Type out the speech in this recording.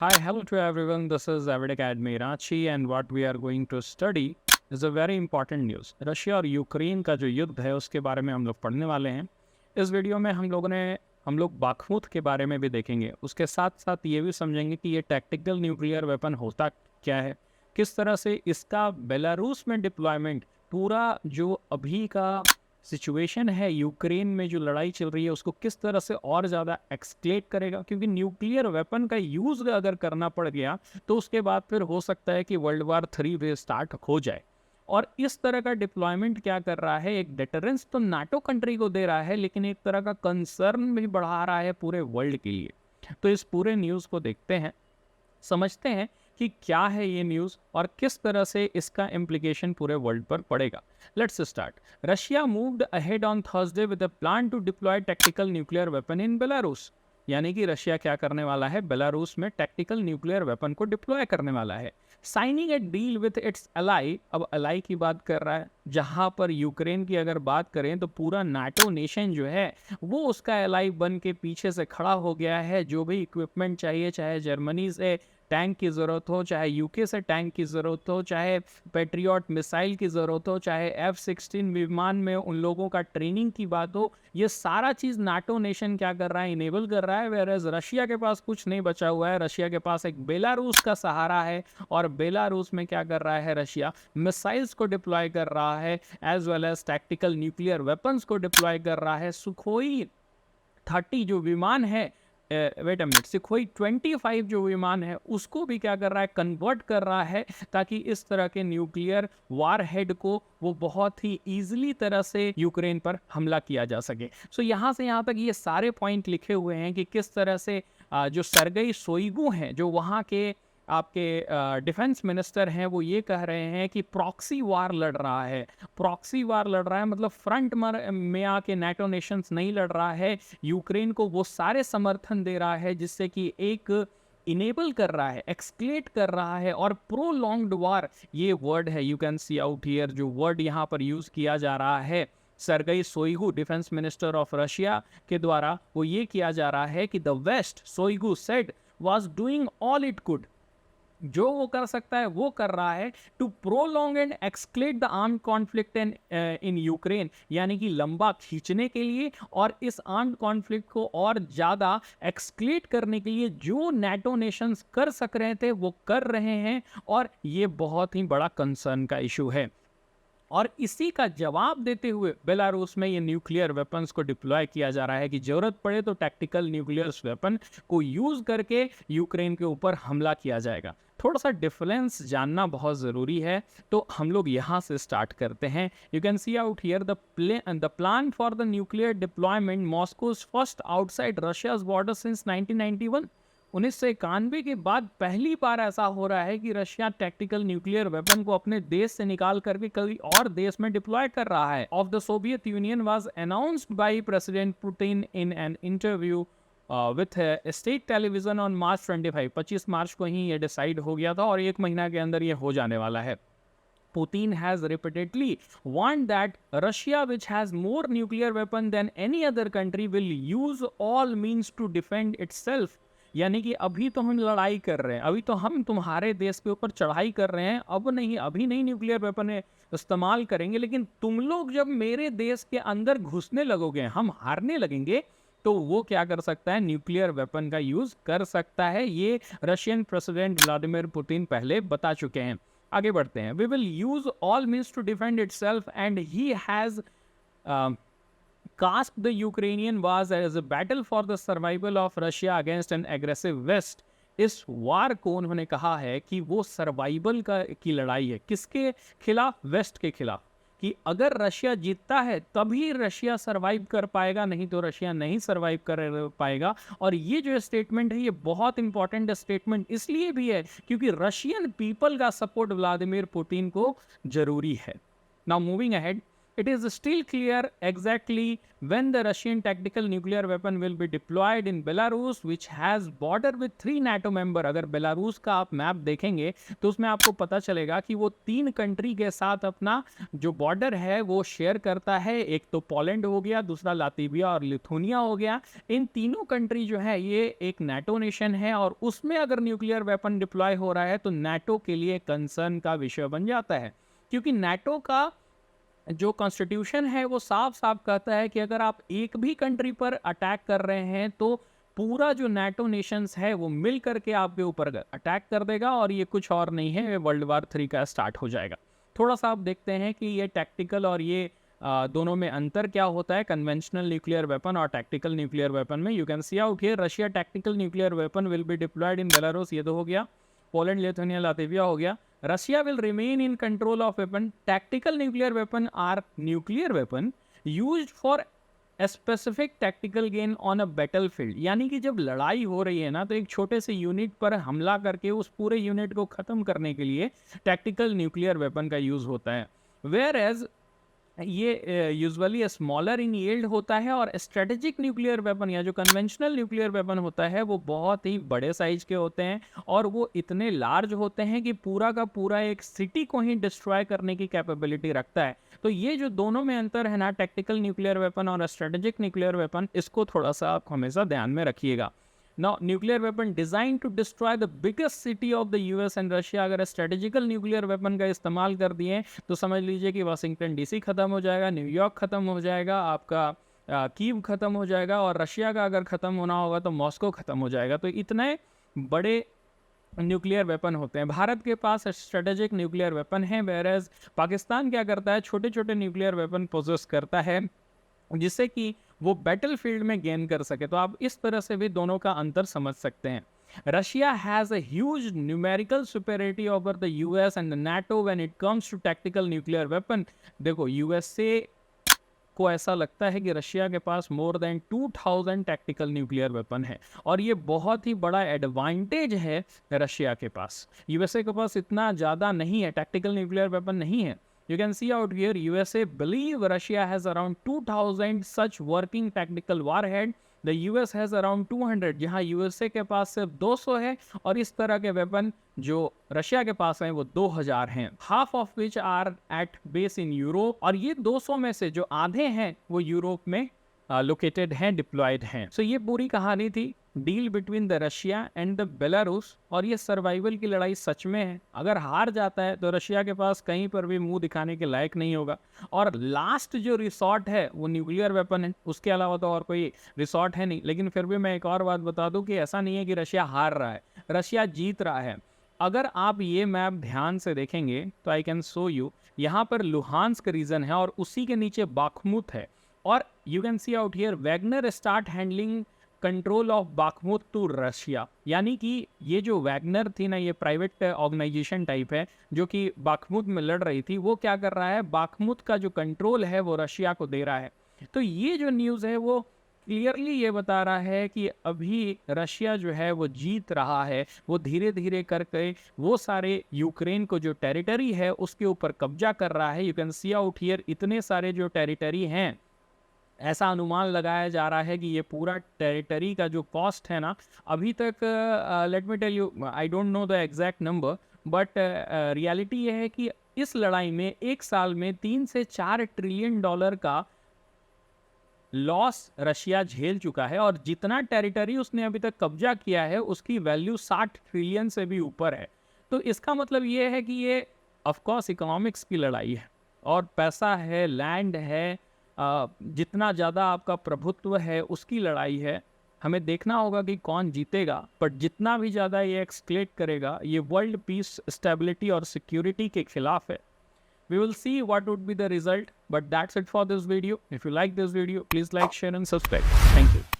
Hi, hello to everyone. This is Avid Academy Ranchi, and what we are going to study is a very important news. Russia और Ukraine का जो युद्ध है उसके बारे में हम लोग पढ़ने वाले हैं। इस वीडियो में हम लोग बाखमुत के बारे में भी देखेंगे। उसके साथ साथ ये भी समझेंगे कि ये टैक्टिकल न्यूक्लियर वेपन होता क्या है, किस तरह से इसका बेलारूस में डिप्लॉयमेंट पूरा जो अभी का सिचुएशन है यूक्रेन में जो लड़ाई चल रही है उसको किस तरह से और ज़्यादा एक्सक्लेट करेगा, क्योंकि न्यूक्लियर वेपन का यूज़ अगर करना पड़ गया तो उसके बाद फिर हो सकता है कि वर्ल्ड वार 3 भी स्टार्ट हो जाए। और इस तरह का डिप्लॉयमेंट क्या कर रहा है, एक डेटरेंस तो नाटो कंट्री को दे रहा है लेकिन एक तरह का कंसर्न भी बढ़ा रहा है पूरे वर्ल्ड के लिए। तो इस पूरे न्यूज़ को देखते हैं, समझते हैं कि क्या है ये न्यूज़ और किस तरह से इसका इम्प्लीकेशन पूरे वर्ल्ड पर पड़ेगा। Let's start. Russia moved ahead on Thursday with a plan to deploy tactical nuclear weapon in Belarus. यानी कि रशिया क्या करने वाला है, बेलारूस में टैक्टिकल न्यूक्लियर वेपन को डिप्लॉय करने वाला है। Signing a deal with its ally, अब अलाई की बात कर रहा है, जहां पर यूक्रेन की अगर बात करें तो पूरा नाटो नेशन जो है वो उसका अलाई बन के पीछे से खड़ा हो गया है। जो भी इक्विपमेंट चाहिए, चाहे जर्मनी से टैंक की ज़रूरत हो, चाहे यूके से टैंक की ज़रूरत हो, चाहे पेट्रियट मिसाइल की ज़रूरत हो, चाहे F-16 विमान में उन लोगों का ट्रेनिंग की बात हो, ये सारा चीज़ नाटो नेशन क्या कर रहा है, इनेबल कर रहा है। वेयर एज रशिया के पास कुछ नहीं बचा हुआ है। रशिया के पास एक बेलारूस का सहारा है और बेलारूस में क्या कर रहा है, रशिया मिसाइल्स को डिप्लॉय कर रहा है as well as tactical nuclear weapons को डिप्लॉय कर रहा है। सुखोई 30 जो विमान है, वेट अ मिनट, सुखोई 25 जो विमान है उसको भी क्या कर रहा है, कन्वर्ट कर रहा है ताकि इस तरह के न्यूक्लियर वार हेड को वो बहुत ही ईजिली तरह से यूक्रेन पर हमला किया जा सके। सो यहाँ से यहाँ तक ये सारे पॉइंट लिखे हुए हैं कि किस तरह से जो सरगई सोइगू हैं, जो वहाँ के आपके डिफेंस मिनिस्टर हैं, वो ये कह रहे हैं कि प्रॉक्सी वार लड़ रहा है। प्रॉक्सी वार लड़ रहा है मतलब फ्रंट में आके नाटो नेशंस नहीं लड़ रहा है, यूक्रेन को वो सारे समर्थन दे रहा है जिससे कि एक इनेबल कर रहा है, एक्सक्लेट कर रहा है। और प्रोलॉन्ग्ड वार ये वर्ड है, you can see out here, जो वर्ड यहाँ पर यूज किया जा रहा है Sergei Shoigu defence minister of Russia के द्वारा, वो ये किया जा रहा है कि the West, Shoigu said, was doing all it could, जो वो कर सकता है वो कर रहा है, to prolong and escalate the arm conflict in Ukraine, यानी कि लंबा खींचने के लिए और इस आर्म कॉन्फ्लिक्ट को और ज़्यादा एक्सक्लेट करने के लिए जो नाटो नेशंस कर सक रहे थे वो कर रहे हैं। और ये बहुत ही बड़ा कंसर्न का इशू है। और इसी का जवाब देते हुए बेलारूस में ये न्यूक्लियर वेपन्स को डिप्लॉय किया जा रहा है कि जरूरत पड़े तो टैक्टिकल न्यूक्लियर वेपन को यूज करके यूक्रेन के ऊपर हमला किया जाएगा। थोड़ा सा डिफरेंस जानना बहुत ज़रूरी है, तो हम लोग यहाँ से स्टार्ट करते हैं। You can see out here the plan for the nuclear deployment Moscow's first outside Russia's border since 1991। 1991 के बाद पहली बार ऐसा हो रहा है कि रशिया टैक्टिकल न्यूक्लियर वेपन को अपने देश से निकाल करके कई और देश में डिप्लॉय कर रहा है। Of the Soviet union was announced by president Putin in an interview with state television on March 25 मार्च को ही ये डिसाइड हो गया था और एक महीना के अंदर ये हो जाने वाला है। Putin has repeatedly warned that Russia, which has more nuclear weapons than any other country, will use all means to defend itself। यानी कि अभी तो हम लड़ाई कर रहे हैं, अभी तो हम तुम्हारे देश के ऊपर चढ़ाई कर रहे हैं, अब नहीं, अभी नहीं न्यूक्लियर वेपन इस्तेमाल करेंगे, लेकिन तुम लोग जब मेरे देश के अंदर घुसने लगोगे, हम हारने लगेंगे, तो वो क्या कर सकता है, न्यूक्लियर वेपन का यूज कर सकता है। ये रशियन प्रेसिडेंट व्लादिमीर पुतिन पहले बता चुके हैं। आगे बढ़ते हैं। We will use all means to defend itself and he has cast the Ukrainian wars as a battle for the survival of Russia against an aggressive West। इस वार को उन्होंने कहा है कि वो सर्वाइवल की लड़ाई है, किसके खिलाफ, वेस्ट के खिलाफ, कि अगर रशिया जीतता है तभी रशिया सरवाइव कर पाएगा, नहीं तो रशिया नहीं सरवाइव कर पाएगा। और ये जो स्टेटमेंट है ये बहुत इंपॉर्टेंट स्टेटमेंट इसलिए भी है क्योंकि रशियन पीपल का सपोर्ट व्लादिमीर पुतिन को जरूरी है। Now moving ahead, It is still clear exactly when the Russian tactical nuclear weapon will be deployed in Belarus, which has border with 3 NATO member. अगर Belarus का आप map देखेंगे तो उसमें आपको पता चलेगा कि वो 3 कंट्री के साथ अपना जो बॉर्डर है वो शेयर करता है। एक तो पोलैंड हो गया, दूसरा लातविया और लिथुनिया हो गया। इन तीनों कंट्री जो है ये एक नाटो नेशन है और उसमें अगर न्यूक्लियर वेपन डिप्लॉय हो रहा है तो नाटो के लिए कंसर्न का विषय बन जाता है, क्योंकि नाटो का जो कॉन्स्टिट्यूशन है वो साफ साफ कहता है कि अगर आप एक भी कंट्री पर अटैक कर रहे हैं तो पूरा जो नाटो नेशंस है वो मिल करके आपके ऊपर अटैक कर देगा और ये कुछ और नहीं है, वर्ल्ड वार 3 का स्टार्ट हो जाएगा। थोड़ा सा आप देखते हैं कि ये टैक्टिकल और ये दोनों में अंतर क्या होता है कन्वेंशनल न्यूक्लियर वेपन और टैक्टिकल न्यूक्लियर वेपन में। You can see out here Russia tactical nuclear weapon will be diploid in Belarus, ये तो हो गया। पोलैंड, लिथुनिया, लातविया हो गया। Russia will remain in control of weapon. Tactical nuclear weapon are nuclear weapon used for a specific tactical gain on a battlefield. यानी कि जब लड़ाई हो रही है ना तो एक छोटे से यूनिट पर हमला करके उस पूरे यूनिट को ख़त्म करने के लिए टैक्टिकल न्यूक्लियर वेपन का यूज़ होता है। Whereas ये यूजुअली स्मॉलर इन यील्ड होता है और स्ट्रेटेजिक न्यूक्लियर वेपन या जो कन्वेंशनल न्यूक्लियर वेपन होता है वो बहुत ही बड़े साइज के होते हैं और वो इतने लार्ज होते हैं कि पूरा का पूरा एक सिटी को ही डिस्ट्रॉय करने की कैपेबिलिटी रखता है। तो ये जो दोनों में अंतर है ना, टैक्टिकल न्यूक्लियर वेपन और स्ट्रेटेजिक न्यूक्लियर वेपन, इसको थोड़ा सा आप हमेशा ध्यान में रखिएगा। Now, nuclear weapon designed to destroy the biggest city of the US and Russia, अगर स्ट्रेटेजिकल न्यूक्लियर वेपन का इस्तेमाल कर दिए तो समझ लीजिए कि वाशिंगटन डीसी ख़त्म हो जाएगा, न्यूयॉर्क ख़त्म हो जाएगा, आपका कीव ख़त्म हो जाएगा और रशिया का अगर ख़त्म होना होगा तो मॉस्को ख़त्म हो जाएगा। तो इतने बड़े न्यूक्लियर वेपन होते हैं। भारत के पास स्ट्रेटेजिक न्यूक्लियर वेपन है, वेयरएज पाकिस्तान क्या करता है, छोटे छोटे न्यूक्लियर वेपन पोजेस करता है जिससे कि वो बैटलफील्ड में गेन कर सके। तो आप इस तरह से भी दोनों का अंतर समझ सकते हैं। Russia has a huge numerical superiority over the US and the NATO when it comes to tactical nuclear weapon. देखो, यूएसए को ऐसा लगता है कि रशिया के पास more than 2000 tactical nuclear weapon है और ये बहुत ही बड़ा एडवांटेज है रशिया के पास। यूएसए के पास इतना ज़्यादा नहीं है, टैक्टिकल न्यूक्लियर वेपन नहीं है। You can see out here, USA believe Russia has around 2000 such working tactical warhead. The US has around 200, जहाँ USA के पास सिर्फ 200 है और इस तरह के वेपन जो रशिया के पास हैं वो 2000 हैं। Half of which are at base in Europe, और ये 200 में से जो आधे हैं वो यूरोप में लोकेटेड हैं, डिप्लॉयड हैं। सो ये पूरी कहानी थी deal between the Russia and the Belarus, और ये सर्वाइवल की लड़ाई सच में है। अगर हार जाता है तो रशिया के पास कहीं पर भी मुंह दिखाने के लायक नहीं होगा और लास्ट जो रिसॉर्ट है वो न्यूक्लियर वेपन है, उसके अलावा तो और कोई रिसॉर्ट है नहीं। लेकिन फिर भी मैं एक और बात बता दूं कि ऐसा नहीं है कि रशिया हार रहा है, रशिया जीत रहा है। अगर आप ये मैप ध्यान से देखेंगे तो आई कैन शो यू, यहाँ पर लुहांस्क रीजन है और उसी के नीचे बाखमुत है और you can see out here Wagner start handling control of Bakhmut to Russia. यानी कि ये जो वैगनर थी ना, ये प्राइवेट ऑर्गेनाइजेशन टाइप है जो कि बाखमुत में लड़ रही थी, वो क्या कर रहा है, बाखमुत का जो कंट्रोल है वो रशिया को दे रहा है। तो ये जो न्यूज़ है वो क्लियरली ये बता रहा है कि अभी रशिया जो है वो जीत रहा है, वो धीरे धीरे करके वो सारे यूक्रेन को जो टेरिटरी है उसके ऊपर कब्जा कर रहा है। You can see out here इतने सारे जो टेरिटरी हैं, ऐसा अनुमान लगाया जा रहा है कि ये पूरा टेरिटरी का जो कॉस्ट है ना, अभी तक let me tell you, I don't know the exact number, but reality ये है कि इस लड़ाई में एक साल में 3 से 4 ट्रिलियन डॉलर का लॉस रशिया झेल चुका है और जितना टेरिटरी उसने अभी तक कब्जा किया है उसकी वैल्यू 60 ट्रिलियन से भी ऊपर है। तो इसका मतलब ये है कि ये ऑफकोर्स इकोनॉमिक्स की लड़ाई है और पैसा है, लैंड है, जितना ज़्यादा आपका प्रभुत्व है उसकी लड़ाई है। हमें देखना होगा कि कौन जीतेगा, बट जितना भी ज़्यादा ये एक्सक्लेट करेगा ये वर्ल्ड पीस, स्टेबिलिटी और सिक्योरिटी के खिलाफ है। We will see what would be the result, but that's it for this video. If you like this video, please like, share and subscribe. Thank you.